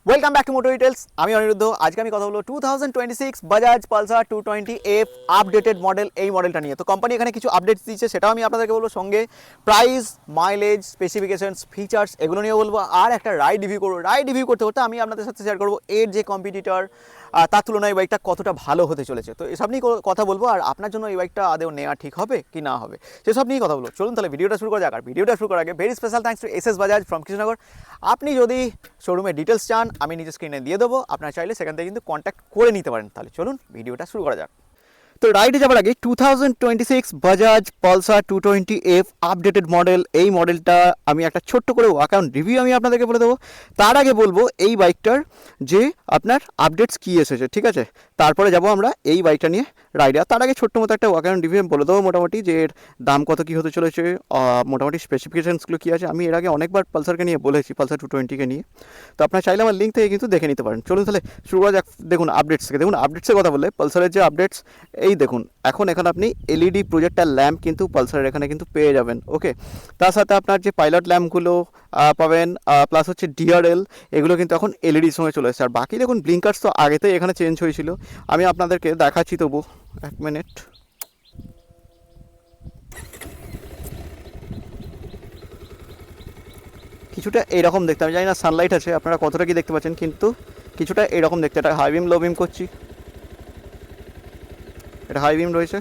Welcome back to moto details. আমি অনিরুদ্ধ। আজকে আমি কথা বলবো 2026 Bajaj Pulsar 220F updated model, এই মডেলটা নিয়ে। তো কোম্পানি এখানে কিছু আপডেটস দিচ্ছে, সেটাও আমি আপনাদেরকে বলবো, সঙ্গে প্রাইস, মাইলেজ, স্পেসিফিকেশনস, ফিচার্স এগুলো নিয়ে বলবো, আর একটা রাইড রিভিউ করবো। রাইড রিভিউ করতে করতে আমি আপনাদের সাথে শেয়ার করবো এর যে কম্পিটিটর, তার তুলনায় বাইকটা কতটা ভালো হতে চলেছে। তো এসব নিয়ে কথা বলবো, আর আপনার জন্য এই বাইকটা আদৌ নেওয়া ঠিক হবে কি না হবে সেসব নিয়ে কথা বলবো। চলুন তাহলে ভিডিওটা শুরু করা যাক। আর ভিডিওটা শুরু করার আগে very special thanks to SS Bajaj from Krishnanagar. আপনি যদি শোরুমের ডিটেলস চান, আমি নিজের স্ক্রিনে দিয়ে দেবো, আপনারা চাইলে সেখান থেকে কিন্তু কন্ট্যাক্ট করে নিতে পারেন। তাহলে চলুন ভিডিওটা শুরু করা যাক। তো রাইডে যাবার আগে 2026 Bajaj Pulsar 220F updated model, এই মডেলটা আমি একটা ছোট্ট করে ওয়াকআউট রিভিউ আমি আপনাদেরকে বলে দেবো। তার আগে বলবো এই বাইকটার যে আপনার আপডেটস কী এসেছে, ঠিক আছে? তারপরে যাব আমরা এই বাইকটা নিয়ে রাইডে। আর তার আগে ছোট্ট মতো একটা ওয়াকআউট রিভিউ বলে দেবো মোটামুটি, যে এর দাম কত কী হতে চলেছে, মোটামুটি স্পেসিফিকেশনসগুলো কী আছে। আমি এর আগে অনেকবার পালসারকে নিয়ে বলেছি, পালসার 220কে নিয়ে। তো আপনার চাইলে আমার লিঙ্ক থেকে কিন্তু দেখে নিতে পারেন। চলুন তাহলে শুরু করা যাক। দেখুন আপডেটস থেকে, দেখুন আপডেটসের কথা বললে পালসারের যে আপডেটস, এই দেখুন এখন এখানে আপনি এলইডি প্রজেক্টার ল্যাম্প কিন্তু পালসারের এখানে কিন্তু পেয়ে যাবেন। ওকে, তার সাথে আপনার যে পাইলট ল্যাম্পগুলো পাবেন, প্লাস হচ্ছে ডিআরএল, এগুলো কিন্তু এখন এলইডির সঙ্গে চলে এসেছে। আর বাকি দেখুন ব্লিঙ্কার্স তো আগেতেই এখানে চেঞ্জ হয়েছিল, আমি আপনাদেরকে দেখাচ্ছি তবু, এক মিনিট। কিছুটা এইরকম দেখতে, আমি জানি না সানলাইট আছে আপনারা কতটা কি দেখতে পাচ্ছেন, কিন্তু কিছুটা এইরকম দেখতে। এটা হাই বিম লো বিম করছি, এটা হাই বিম রয়েছে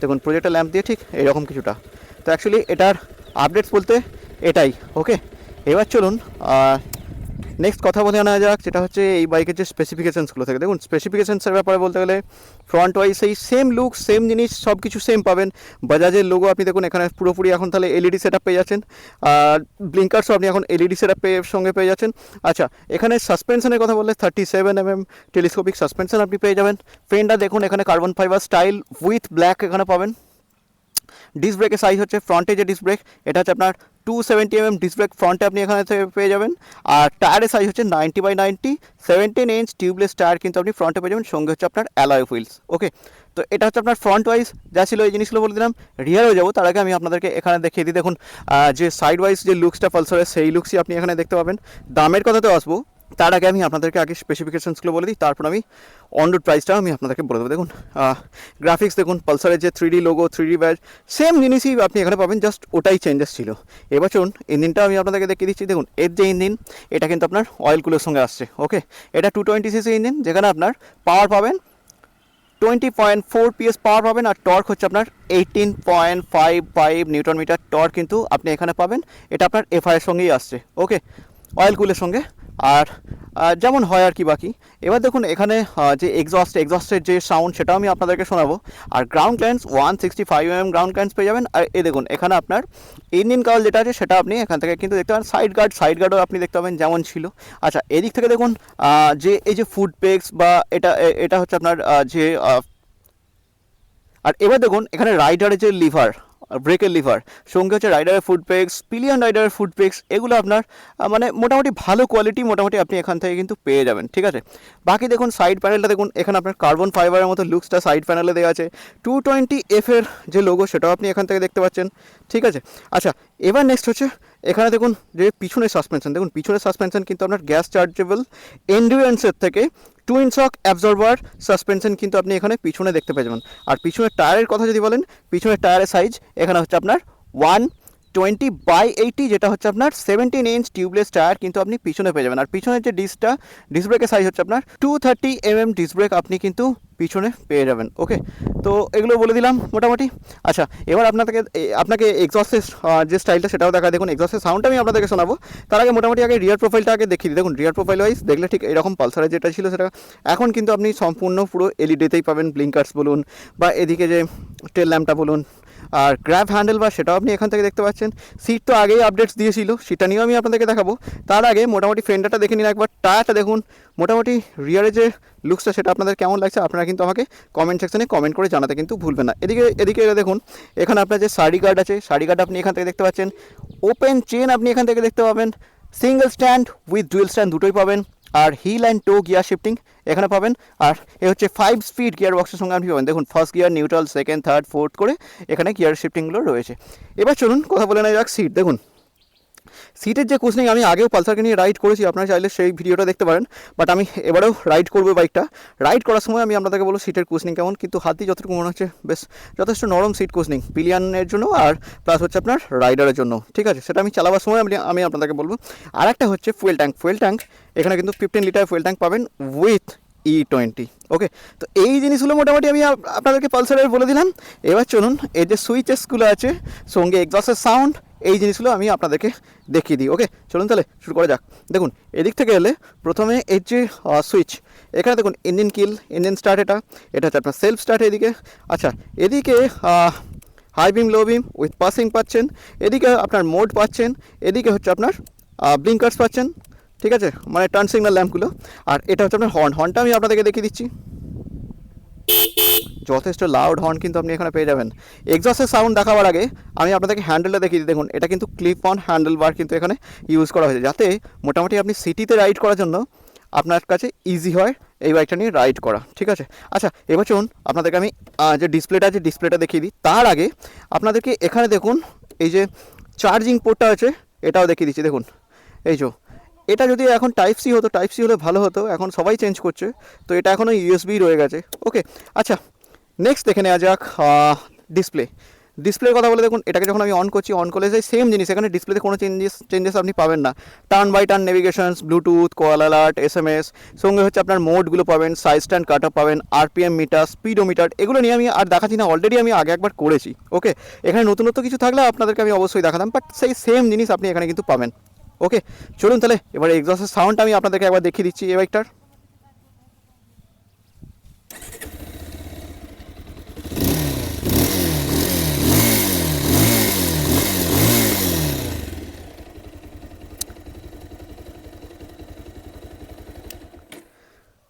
দেখুন প্রজেক্টার ল্যাম্প দিয়ে, ঠিক এইরকম কিছুটা। তো অ্যাকচুয়ালি এটার আপডেটস বলতে এটাই। ওকে, এবার চলুন নেক্সট কথা বলে আনা যাক, যেটা হচ্ছে এই বাইকের যে স্পেসিফিকেশানসগুলো থাকে। দেখুন স্পেসিফিকেশানসের ব্যাপারে বলতে গেলে ফ্রন্ট ওয়াইজ সেই সেম লুক, সেম জিনিস, সব কিছু সেম পাবেন। বাজাজের লোগো আপনি দেখুন এখানে পুরোপুরি এখন তাহলে এলইডি সেট আপ পেয়ে যাচ্ছেন, আর ব্লিঙ্কার্সও আপনি এখন এলইডি সেট আপ সঙ্গে পেয়ে যাচ্ছেন। আচ্ছা, এখানে সাসপেনশনের কথা বললে 37mm টেলিস্কোপিক সাসপেনশন আপনি পেয়ে যাবেন। ফ্রেন্ডটা দেখুন এখানে carbon fibre style with black এখানে পাবেন। ডিস্ক ব্রেকের সাইজ হচ্ছে, ফ্রন্টে যে ডিস্ক ব্রেক এটা হচ্ছে আপনার 270mm ডিস্ক ব্রেক ফ্রন্টে আপনি এখানে পেয়ে যাবেন। আর টায়ারের সাইজ হচ্ছে 90/90, 17 ইঞ্চ টিউবলেস টায়ার কিন্তু আপনি ফ্রন্টে পেয়ে যাবেন, সঙ্গে হচ্ছে আপনার অ্যালয় হুইলস। ওকে, তো এটা হচ্ছে আপনার ফ্রন্ট ওয়াইজ যা ছিল এই জিনিসগুলো বলে দিলাম। রিয়ারেও যাবো, তার আগে আমি আপনাদেরকে এখানে দেখিয়ে দিই। দেখুন যে সাইড ওয়াইজ যে লুকসটা পালসারের, সেই লুকসই আপনি এখানে দেখতে পাবেন। দামের কথাতে আসবো, তার আগে আমি আপনাদেরকে আগে স্পেসিফিকেশনসগুলো বলে দিই, তারপর আমি অন রোড প্রাইসটাও আমি আপনাদেরকে বলে দেবো। দেখুন গ্রাফিক্স দেখুন, পালসারের যে 3D logo, 3D badge, same জিনিসই আপনি এখানে পাবেন, জাস্ট ওটাই চেঞ্জেস ছিল। এবার চলুন ইঞ্জিনটা আমি আপনাদেরকে দেখিয়ে দিচ্ছি। দেখুন এর যে ইঞ্জিন, এটা কিন্তু আপনার অয়েল কুলের সঙ্গে আসছে। ওকে, এটা 220cc ইঞ্জিন, যেখানে আপনার পাওয়ার পাবেন 20.4 PS পাওয়ার পাবেন, আর টর্ক হচ্ছে আপনার 18.55 নিউটন মিটার টর্ক কিন্তু আপনি এখানে পাবেন। এটা আপনার এফআইয়ের সঙ্গেই আসছে। ওকে, অয়েল কুলের সঙ্গে, আর যেমন হয় আর কি বাকি। এবার দেখুন এখানে যে এক্সস্টের যে সাউন্ড, সেটাও আমি আপনাদেরকে শোনাবো। আর ground clearance 165mm ground clearance পেয়ে যাবেন। আর দেখুন এখানে আপনার ইঞ্জিন কাওয়াল যেটা আছে, সেটা আপনি এখান থেকে কিন্তু দেখতে পাবেন। সাইড গার্ডও আপনি দেখতে পাবেন যেমন ছিল। আচ্ছা, এদিক থেকে দেখুন যে এই যে ফুড পেক্স বা এটা হচ্ছে আপনার যে আর এবার দেখুন এখানে রাইডারের যে লিভার, ব্রেকের লিভার, সঙ্গে হচ্ছে রাইডারের ফুড পেক্স, পিলিয়ন রাইডারের ফুড পেক্স, এগুলো আপনার মানে মোটামুটি ভালো কোয়ালিটি, মোটামুটি আপনি এখান থেকে কিন্তু পেয়ে যাবেন। ঠিক আছে, বাকি দেখুন সাইড প্যানেলটা দেখুন, এখানে আপনার কার্বন ফাইবারের মতো লুকসটা সাইড প্যানেলে দেওয়া আছে। 220F এর যে লোগো, সেটাও আপনি এখান থেকে দেখতে পাচ্ছেন। ঠিক আছে, আচ্ছা এবার নেক্সট হচ্ছে এখানে দেখুন যে পিছনের সাসপেনশন, দেখুন পিছনের সাসপেনশন কিন্তু আপনার গ্যাস চার্জেবল এন্ডুরেন্সের থেকে টুইন শক অ্যাবজর্বার সাসপেনশন কিন্তু আপনি এখানে পিছনে দেখতে পেয়ে যাবেন। আর পিছনের টায়ারের কথা যদি বলেন, পিছনের টায়ারের সাইজ এখানে হচ্ছে আপনার 120/80, যেটা হচ্ছে আপনার 17 ইঞ্চ টিউবলেস টায়ার কিন্তু আপনি পিছনে পেয়ে যাবেন। আর পিছনের যে ডিস্ক ব্রেকের সাইজ হচ্ছে আপনার 230mm ডিস্ক ব্রেক আপনি কিন্তু পিছনে পেয়ে যাবেন। ওকে, তো এগুলো বলে দিলাম মোটামুটি। আচ্ছা, এবার আপনাকে এক্সস্টের যে স্টাইলটা, সেটাও দেখা। দেখুন এক্সস্টের সাউন্ডটা আমি আপনাদেরকে শোনাবো, তার আগে মোটামুটি আগে রিয়ার প্রোফাইলটা আগে দেখিয়ে দিই। দেখুন রিয়ার প্রোফাইল ওয়াইজ দেখলে ঠিক এরকম পালসারের যেটা ছিল, সেটা এখন কিন্তু আপনি সম্পূর্ণ পুরো এলইডিতেই পাবেন। ব্লিঙ্কার্স বলুন বা এদিকে যে টেল ল্যাম্পটা বলুন, আর গ্র্যাব হ্যান্ডেল বা সেটাও আপনি এখান থেকে দেখতে পাচ্ছেন। সিট তো আগেই আপডেটস দিয়েছিল, সেটা নিয়েও আমি আপনাদেরকে দেখাবো। তার আগে মোটামুটি ফেন্ডারটা দেখে নিন একবার, টায়ারটা দেখুন, মোটামুটি রিয়ারে যে লুকসটা, সেটা আপনাদের কেমন লাগছে আপনারা কিন্তু আমাকে কমেন্ট সেকশনে কমেন্ট করে জানাতে কিন্তু ভুলবেন না। এদিকে দেখুন এখানে আপনার যে সাইড গার্ড আছে, সাইড গার্ড আপনি এখান থেকে দেখতে পাচ্ছেন। ওপেন চেন আপনি এখান থেকে দেখতে পাবেন। Single stand with dual stand দুটোই পাবেন। আর heel and toe gear shifting এখানে পাবেন। আর এ হচ্ছে 5 স্পিড গিয়ার বক্সের সঙ্গে আপনি পাবেন। দেখুন first gear, neutral, second, third, fourth করে এখানে গিয়ার শিফটিংগুলো রয়েছে। এবার চলুন কথা বলে নেওয়া যাক সিট। দেখুন সিটের যে কুশনিং আমি আগেও পালসারকে নিয়ে রাইড করেছি, আপনারা চাইলে সেই ভিডিওটা দেখতে পারেন, বাট আমি এবারেও রাইড করবো বাইকটা। রাইড করার সময় আমি আপনাদেরকে বলবো সিটের কুশনিং কেমন, কিন্তু হাত দিয়ে যতটুকু মনে হচ্ছে বেশ যথেষ্ট নরম সিট কুশনিং পিলিয়ানের জন্য আর প্লাস হচ্ছে আপনার রাইডারের জন্য, ঠিক আছে, সেটা আমি চালাবার সময় আমি আপনাদেরকে বলবো। আর একটা হচ্ছে ফুয়েল ট্যাঙ্ক এখানে কিন্তু 15 লিটার ফুয়েল ট্যাঙ্ক পাবেন উইথ E20। ওকে, তো এই জিনিসগুলো মোটামুটি আমি আপনাদেরকে পালসারের বলে দিলাম। এবার চলুন এই যে সুইচেসগুলো আছে সঙ্গে এক্সস্টের সাউন্ড, এই জিনিসগুলো আমি আপনাদেরকে দেখিয়ে দিই। ওকে, চলুন তাহলে শুরু করা যাক। দেখুন এদিক থেকে এলে প্রথমে এই যে সুইচ, এখানে দেখুন ইঞ্জিন কিল, ইঞ্জিন স্টার্ট, এটা হচ্ছে আপনার সেলফ স্টার্ট এদিকে। আচ্ছা, এদিকে high beam low beam with passing পাচ্ছেন, এদিকে আপনার মোড পাচ্ছেন, এদিকে হচ্ছে আপনার ব্লিঙ্কার্স পাচ্ছেন, ঠিক আছে, মানে টার্ন সিগন্যাল ল্যাম্পগুলো। আর এটা হচ্ছে আপনার হর্নটা আমি আপনাদেরকে দেখিয়ে দিচ্ছি, যথেষ্ট লাউড হর্ন কিন্তু আপনি এখানে পেয়ে যাবেন। এক্সস্টের সাউন্ড দেখাবার আগে আমি আপনাদেরকে হ্যান্ডেলটা দেখিয়ে দিই। দেখুন এটা কিন্তু ক্লিপ অন হ্যান্ডেল বার কিন্তু এখানে ইউজ করা হয়েছে, যাতে মোটামুটি আপনি সিটিতে রাইড করার জন্য আপনার কাছে ইজি হয় এই বাইকটা নিয়ে রাইড করা, ঠিক আছে। আচ্ছা, এবার চলুন আপনাদেরকে আমি যে ডিসপ্লেটা আছে ডিসপ্লেটা দেখিয়ে দিই। তার আগে আপনাদেরকে এখানে দেখুন এই যে চার্জিং পোর্টটা আছে এটাও দেখিয়ে দিচ্ছি। দেখুন এই যে এটা যদি এখন টাইপ সি হতো, টাইপ সি হলে ভালো হতো, এখন সবাই চেঞ্জ করছে, তো এটা এখনও ইউএসবি রয়ে গেছে। ওকে, আচ্ছা নেক্সট দেখে নেওয়া যাক ডিসপ্লের কথা বলে। দেখুন এটাকে যখন আমি অন করলে সেই সেম জিনিস, এখানে ডিসপ্লেতে কোনো চেঞ্জেস আপনি পাবেন না। Turn by turn navigations, bluetooth, call alert, SMS, সঙ্গে হচ্ছে আপনার মোডগুলো পাবেন, সাইজ স্ট্যান্ড কাট আপ পাবেন, RPM মিটার, স্পিডোমিটার, এগুলো নিয়ে আমি আর দেখাচ্ছি না, অলরেডি আমি আগে একবার করেছি। ওকে, এখানে নতুনত্ব কিছু থাকলে আপনাদেরকে আমি অবশ্যই দেখাতাম, বাট সেই সেম জিনিস আপনি এখানে কিন্তু পাবেন। ওকে, চলুন তাহলে এবার এক্সস্টের সাউন্ডটা আমি আপনাদেরকে একবার দেখিয়ে দিচ্ছি এই বাইকটার।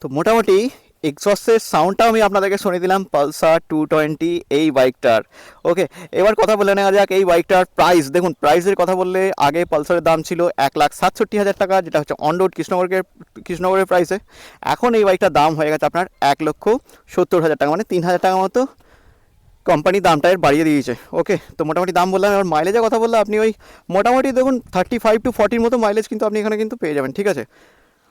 তো মোটামুটি এক্সস্টের সাউন্ডটাও আমি আপনাদেরকে শুনিয়ে দিলাম পালসার 220 এই বাইকটার। ওকে, এবার কথা বলে নেওয়া যাক এই বাইকটার প্রাইস। দেখুন প্রাইসের কথা বললে আগে পালসারের দাম ছিল 1,67,000 টাকা, যেটা হচ্ছে অন রোড কৃষ্ণনগরের প্রাইসে। এখন এই বাইকটার দাম হয়ে গেছে আপনার 1,70,000 টাকা, মানে 3,000 টাকা মতো কোম্পানি দামটা এর বাড়িয়ে দিয়েছে। ওকে, তো মোটামুটি দাম বললাম। এবার মাইলেজের কথা বললে আপনি ওই মোটামুটি দেখুন 35 to 40 মতো মাইলেজ কিন্তু আপনি এখানে কিন্তু পেয়ে যাবেন, ঠিক আছে।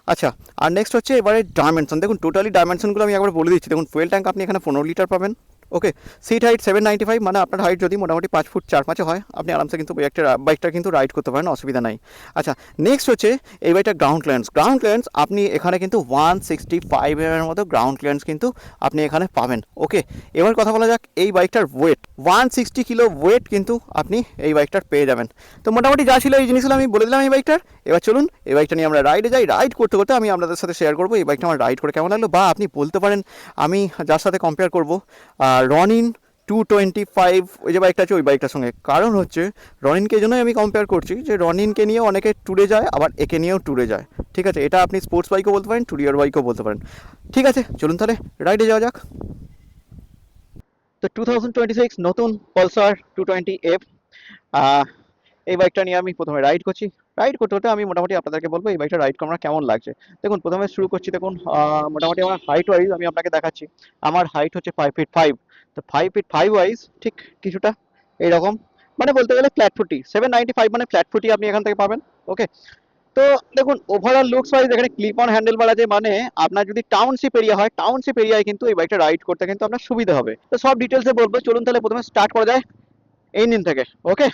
আচ্ছা, আর নেক্সট হচ্ছে এবারে ডাইমেনশন। দেখুন টোটালি ডাইমেনশনগুলো আমি একবার বলে দিচ্ছি। দেখুন ফুয়েল ট্যাঙ্ক আপনি এখানে 15 লিটার পাবেন। ওকে, সিট হাইট 795, মানে আপনার হাইট যদি মোটামুটি 5 ফুট 4 5 হয়, আপনি আরামসে কিন্তু বাইকটা কিন্তু রাইড করতে পারেন, অসুবিধা নাই। আচ্ছা, নেক্সট হচ্ছে এই বাইকটা গ্রাউন্ড ক্লিয়ারেন্স আপনি এখানে কিন্তু 165 এর মতো গ্রাউন্ড ক্লিয়ারেন্স কিন্তু আপনি এখানে পাবেন। ওকে, এবার কথা বলা যাক এই বাইকটার ওয়েট, 160 কিলো ওয়েট কিন্তু আপনি এই বাইকটার পেয়ে যাবেন। তো মোটামুটি যা ছিল এই জিনিসগুলো আমি বলে দিলাম এই বাইকটার। এবার চলুন এই বাইকটা নিয়ে আমরা রাইডে যাই। রাইড করতে করতে আমি আপনাদের সাথে শেয়ার করবো এই বাইকটা আমার রাইড করে কেমন লাগলো, বা আপনি বলতে পারেন আমি যার সাথে কম্পেয়ার করবো রনিন 225 ওই যে বাইকটা আছে ওই বাইকটার সঙ্গে। কারণ হচ্ছে রনিনকে এই জন্যই আমি কম্পেয়ার করছি যে রনিনকে নিয়ে অনেকে ট্যুরে যায়, আবার একে নিয়েও ট্যুরে যায়, ঠিক আছে। এটা আপনি স্পোর্টস বাইকও বলতে পারেন, ট্যুরিয়ার বাইকও বলতে পারেন, ঠিক আছে। চলুন তাহলে রাইডে যাওয়া যাক। তো 2026 নতুন পালসার 220F, এই বাইকটা নিয়ে আমি প্রথমে রাইড করছি। রাইড করতে করতে আমি মোটামুটি আপনাদেরকে বলবো এই বাইকটা রাইড করা কেমন লাগছে। দেখুন প্রথমে শুরু করছি। দেখুন মোটামুটি আমার হাইট ওয়াইজ আমি আপনাকে দেখাচ্ছি। আমার হাইট হচ্ছে 5'5", তো 5'5" ওয়াইজ ঠিক কিছুটা এইরকম, মানে বলতে গেলে ফ্ল্যাট ফুটি 795, মানে ফ্ল্যাট ফুটি আপনি এখান থেকে পাবেন। ওকে, তো দেখুন ওভারঅল লুকস ওয়াইজ এখানে ক্লিপ অন হ্যান্ডেল বার আছে, মানে আপনার যদি টাউনশিপ এরিয়া হয়, টাউনশিপ এরিয়ায় কিন্তু এই বাইকটা রাইড করতে কিন্তু আপনার সুবিধা হবে। তো সব ডিটেলসে বলবো, চলুন তাহলে প্রথমে স্টার্ট করা যায় ইঞ্জিন থেকে। ওকে,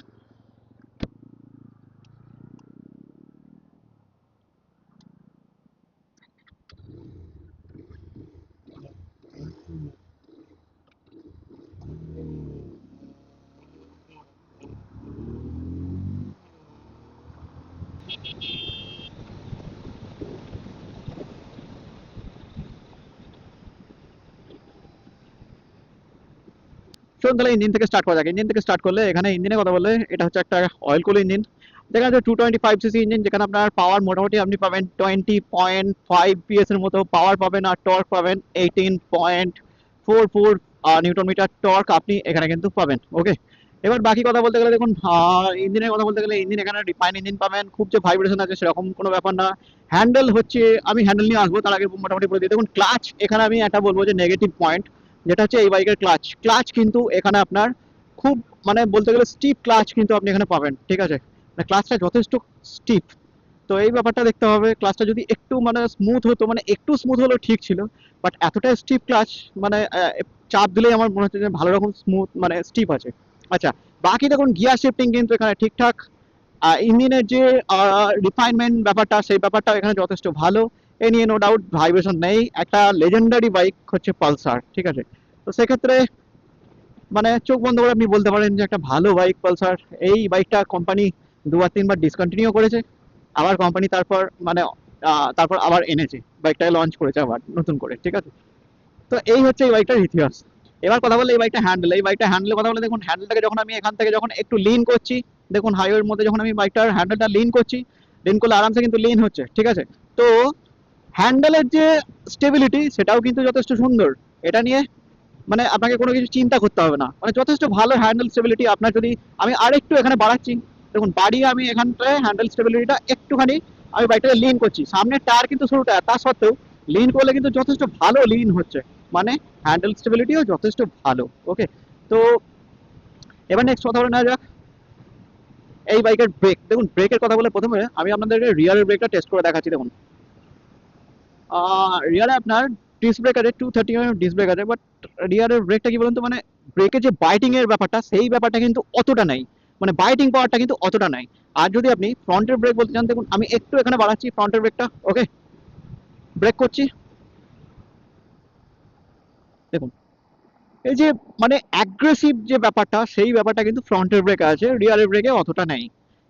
চলুন তাহলে ইঞ্জিন থেকে স্টার্ট করা যাক। ইঞ্জিন থেকে স্টার্ট করলে এখানে ইঞ্জিনের কথা বললে এটা হচ্ছে একটা অয়েল কুল ইঞ্জিন, যেখানে 225cc ইঞ্জিন, যেখানে আপনার পাওয়ার মোটামুটি আপনি পাবেন 20.5 PS এর মতো পাওয়ার পাবেন, আর টর্ক পাবেন 18.44 নিউটন মিটার টর্ক আপনি এখানে কিন্তু পাবেন। ওকে, এবার বাকি কথা বলতে গেলে দেখুন ইঞ্জিনের কথা বলতে গেলে ইঞ্জিন এখানে রিফাইন ইঞ্জিন পাবেন, খুব যে ভাইব্রেশন আছে সেরকম কোনো ব্যাপার না। হ্যান্ডেল হচ্ছে, আমি হ্যান্ডেল নিয়ে আসবো তার আগে মোটামুটি বলে দিই। দেখুন ক্লাচ, এখানে আমি একটা বলবো যে নেগেটিভ পয়েন্ট, যেটা হচ্ছে এই বাইকের ক্লাচ কিন্তু এখানে আপনার খুব, মানে বলতে গেলে স্টিপ ক্লাচ কিন্তু আপনি এখানে পাবেন, ঠিক আছে। মানে ক্লাসটা যথেষ্ট স্টিপ। তো এই ব্যাপারটা দেখতে হবে, ক্লাসটা যদি একটু মানে স্মুথ হতো, মানে একটু স্মুথ হলেও ঠিক ছিল, বাট এতটাই স্টিপ ক্লাচ, মানে চাপ দিলেই আমার মনে হচ্ছে যে ভালো রকম স্মুথ মানে স্টিপ আছে। আচ্ছা, বাকি দেখুন গিয়ার শিফটিং কিন্তু এখানে ঠিকঠাক, ইঞ্জিনের যে রিফাইনমেন্ট ব্যাপারটা, সেই ব্যাপারটা এখানে যথেষ্ট ভালো, এ নিয়ে নো ডাউট ভাইব্রেশন নেই। একটা লেজেন্ডারি বাইক হচ্ছে পালসার, ঠিক আছে। তো সেক্ষেত্রে মানে চোখ বন্ধ করে আপনি বলতে পারেন যে একটা ভালো বাইক পালসার। এই বাইকটা কোম্পানি দুবার তিনবার ডিসকন্টিনিউ করেছে, আবার কোম্পানি তারপর মানে তারপর আবার এনেছে, বাইকটাকে লঞ্চ করেছে আবার নতুন করে, ঠিক আছে। তো এই হচ্ছে এই বাইকটার ইতিহাস। এবার কথা বলে এই বাইকটা হ্যান্ডেল, এই বাইকটা হ্যান্ডেলের কথা বলে দেখুন, হ্যান্ডেলটাকে যখন আমি এখান থেকে যখন একটু লিন করছি, দেখুন হাইওয়ের মধ্যে যখন আমি বাইকটার হ্যান্ডেলটা লিন করছি, লিন করলে আরামসে কিন্তু লিন হচ্ছে, ঠিক আছে। তো হ্যান্ডেলের যে স্টেবিলিটি সেটাও কিন্তু যথেষ্ট সুন্দর, এটা নিয়ে মানে আপনাকে কোনো কিছু চিন্তা করতে হবে না, মানে যথেষ্ট ভালো হ্যান্ডেল স্টেবিলিটি। আপনার যদি আমি আরেকটু এখানে বাড়াচ্ছি, দেখুন বাড়িয়ে আমি এখানটায় হ্যান্ডেল স্টেবিলিটিটা একটুখানি আমি বাইকটাকে লিন করছি, সামনে টায়ার কিন্তু সরু টায়ার, তা সত্ত্বেও লিন করলে কিন্তু যথেষ্ট ভালো লিন হচ্ছে, মানে হ্যান্ডেল স্টেবিলিটিও যথেষ্ট ভালো। ওকে, তো এবার নেক্সট কথা বলে নেওয়া যাক এই বাইকের ব্রেক। দেখুন ব্রেকের কথা বলে প্রথমে আমি আপনাদেরকে রিয়ারের ব্রেকটা টেস্ট করে দেখাচ্ছি। দেখুন রিয়ারে আপনার ডিস্ক ব্রেক আছে, 230 ডিস্ক ব্রেক আছে, বাট রিয়ারের ব্রেকটা কি বলুন তো, মানে ব্রেকের যে বাইটিং এর ব্যাপারটা, সেই ব্যাপারটা কিন্তু অতটা নাই, মানে বাইটিং পাওয়ারটা কিন্তু অতটা নাই। আর যদি আপনি ফ্রন্টের ব্রেক বলতে চান, দেখুন আমি একটু এখানে বাড়াচ্ছি ফ্রন্টের ব্রেকটা, ওকে, ব্রেক করছি, দেখুন এই যে মানে অ্যাগ্রেসিভ যে ব্যাপারটা, সেই ব্যাপারটা কিন্তু ফ্রন্টের ব্রেকে আছে, রিয়ারের ব্রেকে অতটা নেই।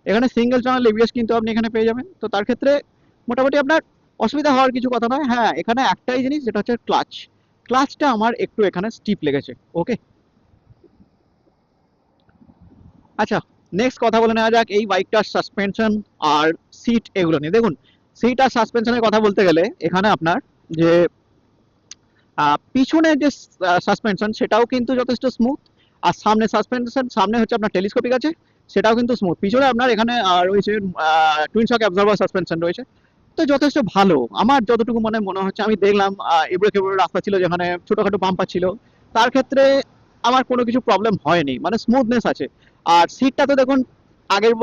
এখানে সিঙ্গেল চ্যানেল এবিএস কিন্তু আপনি এখানে পেয়ে যাবেন, তো তার ক্ষেত্রে মোটামুটি আপনার অসুবিধা হওয়ার কিছু কথা নয়। হ্যাঁ, এখানে একটাই জিনিস যেটা হচ্ছে ক্লাচ, ক্লাচটা আমার একটু এখানে স্টিপ লেগেছে। ওকে, আচ্ছা, নেক্সট কথা বলে নেওয়া যাক এই বাইকটার সাসপেনশন আর সিট এগুলো নিয়ে। দেখুন সিট আর সাসপেনশনের কথা বলতে গেলে এখানে আপনার যে পিছনে যে সাসপেনশন সেটাও কিন্তু যথেষ্ট স্মুথ, আর সামনে সাসপেনশন, সামনে হচ্ছে আপনার টেলিস্কোপিক আছে, সেটাও কিন্তু স্মুথ। পিছনে আপনার এখানে রয়েছে টুইন শক অ্যাবজর্ভার সাসপেনশন রয়েছে, তো যথেষ্ট ভালো। আমার যতটুকু মনে হচ্ছে, আমি দেখলাম এবড়ো খেবড়ো রাস্তা ছিল যেখানে ছোটখাটো বাম্পার ছিল, তার ক্ষেত্রে আমার কোনো কিছু প্রবলেম হয়নি, মানে স্মুথনেস আছে। আর সিটটা তো দেখুন আগের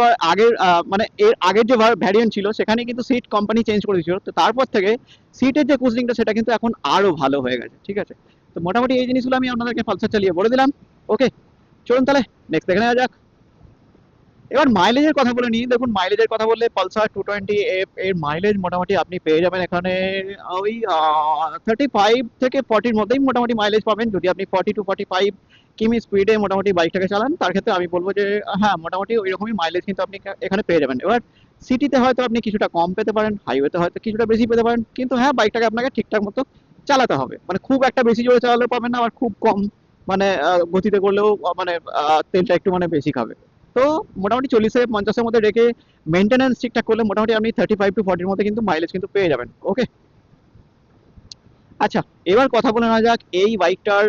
মানে এর আগের যে ভ্যারিয়েন্ট ছিল সেখানে কিন্তু সিট কোম্পানি চেঞ্জ করে দিয়েছিল, তো তারপর থেকে সিটের যে কুশনিংটা সেটা কিন্তু এখন আরো ভালো হয়ে গেছে, ঠিক আছে। তো মোটামুটি এই জিনিসগুলো আমি আপনাদেরকে পালসার চালিয়ে বলে দিলাম। ওকে, চলুন তাহলে নেক্সট দেখে নেওয়া যাক। এবার মাইলেজের কথা বলে নিই। দেখুন মাইলেজের কথা বললে পালসার 220 এর মাইলেজ মোটামুটি আপনি পেয়ে যাবেন এখানে ওই 35 থেকে 40-র মধ্যেই মোটামুটি মাইলেজ পাবেন, যদি আপনি 40 to 45 কিমি স্পিডে মোটামুটি বাইকটাকে চালান, তার ক্ষেত্রে আমি বলবো যে হ্যাঁ মোটামুটি ওই রকমই মাইলেজ কিন্তু আপনি এখানে পেয়ে যাবেন। এবার সিটিতে হয়তো আপনি কিছুটা কম পেতে পারেন, হাইওয়েতে হয়তো কিছুটা বেশি পেতে পারেন, কিন্তু হ্যাঁ বাইকটাকে আপনাকে ঠিকঠাক মতো চালাতে হবে, মানে খুব একটা বেশি জোরে চালালেও পাবেন না, আবার খুব কম মানে গতিতে করলেও মানে তেলটা একটু মানে বেশি খাবে। তো মোটামুটি 40 থেকে 50-এর মধ্যে রেখে মেনটেন্যান্স ঠিকঠাক করলে মোটামুটি আপনি 35 to 40-র মধ্যে কিন্তু মাইলেজ কিন্তু পেয়ে যাবেন। ওকে, আচ্ছা, এবার কথা বলে নেওয়া যাক এই বাইকটার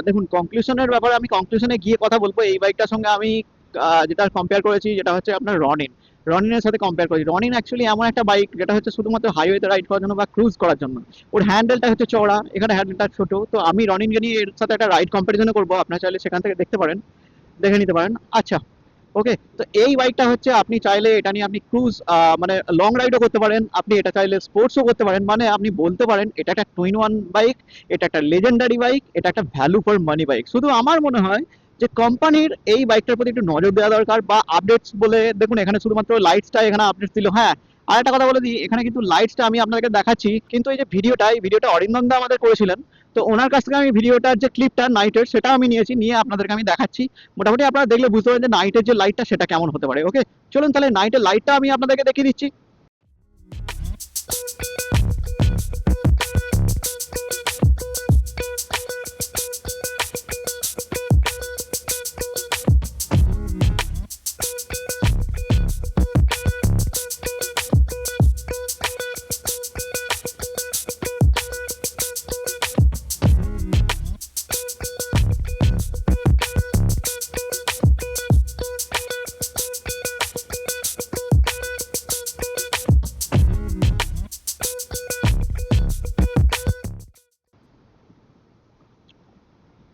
দেখুন কনক্লুশনের ব্যাপারে। আমি কনক্লুশনে গিয়ে কথা বলবো এই বাইকটার সঙ্গে আমি যেটা কম্পেয়ার করেছি, যেটা হচ্ছে আপনার রনিন, রনিনের সাথে কম্পেয়ার করেছি। রনিন অ্যাকচুয়ালি এমন একটা বাইক যেটা হচ্ছে শুধুমাত্র হাইওয়েতে রাইড করার জন্য বা ক্রুজ করার জন্য, ওর হ্যান্ডেলটা হচ্ছে চওড়া, এখানে হ্যান্ডেলটা ছোট। তো আমি রনিনকে নিয়ে এর সাথে একটা রাইড কম্পারিজনও করবো, আপনার চাইলে সেখান থেকে দেখতে পারেন, দেখে নিতে পারেন। আচ্ছা, ওকে, তো এই বাইকটা হচ্ছে আপনি চাইলে এটা নিয়ে আপনি ক্রুজ মানে লং রাইডও করতে পারেন, আপনি এটা চাইলে স্পোর্টসও করতে পারেন, মানে আপনি বলতে পারেন এটা একটা টুইন ওয়ান বাইক, এটা একটা লেজেন্ডারি বাইক, এটা একটা ভ্যালু ফর মানি বাইক। শুধু আমার মনে হয় যে কোম্পানির এই বাইকটার প্রতি একটু নজর দেওয়া দরকার, বা আপডেটস বলে দেখুন এখানে শুধুমাত্র লাইটসটা এখানে আপডেট দিল। হ্যাঁ, আর একটা কথা বলে দিই, এখানে কিন্তু লাইটসটা আমি আপনাদেরকে দেখাচ্ছি, কিন্তু এই যে ভিডিওটা, এই ভিডিওটা অরিন্দম দা আমাদের করেছিলেন, তো ওনার কাছ থেকে আমি ভিডিওটার যে ক্লিপটা নাইটের সেটা আমি নিয়েছি, নিয়ে আপনাদেরকে আমি দেখাচ্ছি। মোটামুটি আপনারা দেখলে বুঝতে পারেন যে নাইটের যে লাইটটা সেটা কেমন হতে পারে। ওকে, চলুন তাহলে নাইটের লাইটটা আমি আপনাদেরকে দেখিয়ে দিচ্ছি।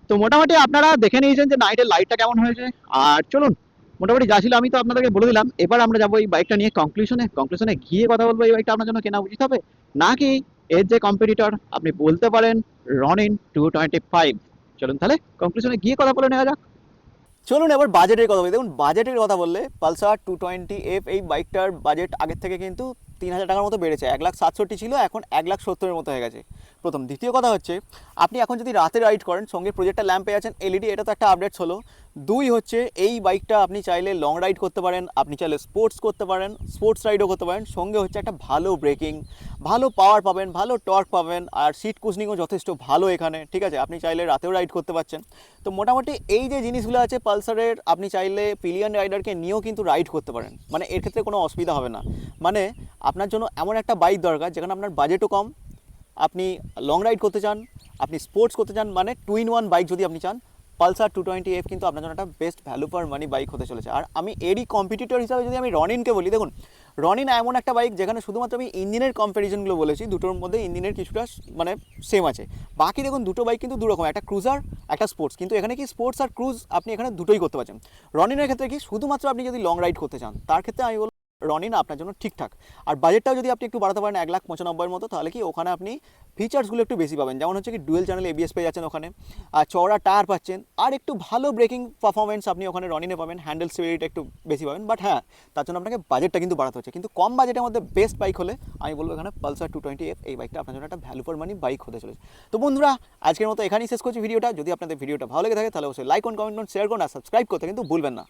তো মোটামুটি আপনারা দেখে নিয়েছেন যে নাইটের লাইটটা কেমন হয়েছে। আর চলুন মোটামুটি যা ছিল আমি তো আপনাদেরকে বলে দিলাম। এবার আমরা যাবো এই বাইকটা নিয়ে কনক্লুশনে গিয়ে কথা বলবো এই বাইকটা আপনার জন্য কেনা উচিত হবে নাকি এর যে কম্পিটিটর আপনি বলতে পারেন রনিন 225। চলুন তাহলে কনক্লুশনে গিয়ে কথা বলে নেওয়া যাক। চলুন এবার বাজেটের কথা বলি। দেখুন বাজেটের কথা বললে পালসার 220F এই বাইকটার বাজেট আগের থেকে কিন্তু 3,000 টাকার মতো বেড়েছে। 1,67,000 ছিল, এখন 1,70,000-এর মতো হয়ে গেছে প্রথম। দ্বিতীয় কথা হচ্ছে আপনি এখন যদি রাতে রাইড করেন সঙ্গে প্রজেক্টর ল্যাম্প পেয়ে যাচ্ছেন এলইডি, এটা তো একটা আপডেটস হলো। দুই হচ্ছে এই বাইকটা আপনি চাইলে লং রাইড করতে পারেন, আপনি চাইলে স্পোর্টস করতে পারেন, স্পোর্টস রাইডও করতে পারেন। সঙ্গে হচ্ছে একটা ভালো ব্রেকিং, ভালো পাওয়ার পাবেন, ভালো টর্ক পাবেন, আর সিট কুশনিংও যথেষ্ট ভালো এখানে, ঠিক আছে। আপনি চাইলে রাতেও রাইড করতে পারছেন। তো মোটামুটি এই যে জিনিসগুলো আছে পালসারের, আপনি চাইলে পিলিয়ন রাইডারকে নিয়েও কিন্তু রাইড করতে পারেন, মানে এর ক্ষেত্রে কোনো অসুবিধা হবে না। মানে আপনার জন্য এমন একটা বাইক দরকার যেখানে আপনার বাজেটও কম, আপনি লং রাইড করতে চান, আপনি স্পোর্টস করতে চান, মানে 2-in-1 বাইক যদি আপনি চান, পালসার 220F কিন্তু আপনার জন্য একটা best value for money bike হতে চলেছে। আর আমি এরই কম্পিটিটর হিসাবে যদি আমি রনিনকে বলি, দেখুন রনিন এমন একটা বাইক যেখানে শুধুমাত্র আমি ইঞ্জিনের কম্প্যারিজনগুলো বলেছি, দুটোর মধ্যে ইঞ্জিনের কিছুটা মানে সেম আছে। বাকি দেখুন দুটো বাইক কিন্তু দু রকম, একটা ক্রুজার একটা স্পোর্টস, কিন্তু এখানে কি স্পোর্টস আর ক্রুজ আপনি এখানে দুটোই করতে পারছেন। রনিনের ক্ষেত্রে কি শুধুমাত্র আপনি যদি লং রাইড করতে চান তার ক্ষেত্রে আমি বলবো রনিন আপনার জন্য ঠিকঠাক। আর বাজেটটাও যদি আপনি একটু বাড়াতে পারেন 1,95,000-এর মতো, তাহলে কি ওখানে আপনি ফিচার্সগুলো একটু বেশি পাবেন, যেমন হচ্ছে কি ডুয়েল চ্যানেল এবিএস পেয়ে যাচ্ছেন ওখানে, আর চওড়া টায়ার পাচ্ছেন, আর একটু ভালো ব্রেকিং পারফরমেন্স আপনি ওখানে রনিনে পাবেন, হ্যান্ডেল স্টেবিলিটি একটু বেশি পাবেন। বাট হ্যাঁ, তার জন্য আপনাকে বাজেটটা কিন্তু বাড়াতে হচ্ছে। কিন্তু কম বাজেটের মধ্যে বেস্ট বাইক হলে আমি বলবো এখানে পালসার 220F এই বাইকটা আপনার জন্য একটা ভ্যালু ফর মানি বাইক হতে চলেছে। তো বন্ধুরা আজকের মতো এখানেই শেষ করছি ভিডিওটা। যদি আপনাদের ভিডিওটা ভালো লেগে থাকে তাহলে অবশ্যই লাইক করুন, কমেন্ট করুন, শেয়ার করুন আর সাবস্ক্রাইব করতে কিন্তু ভুলবেন না।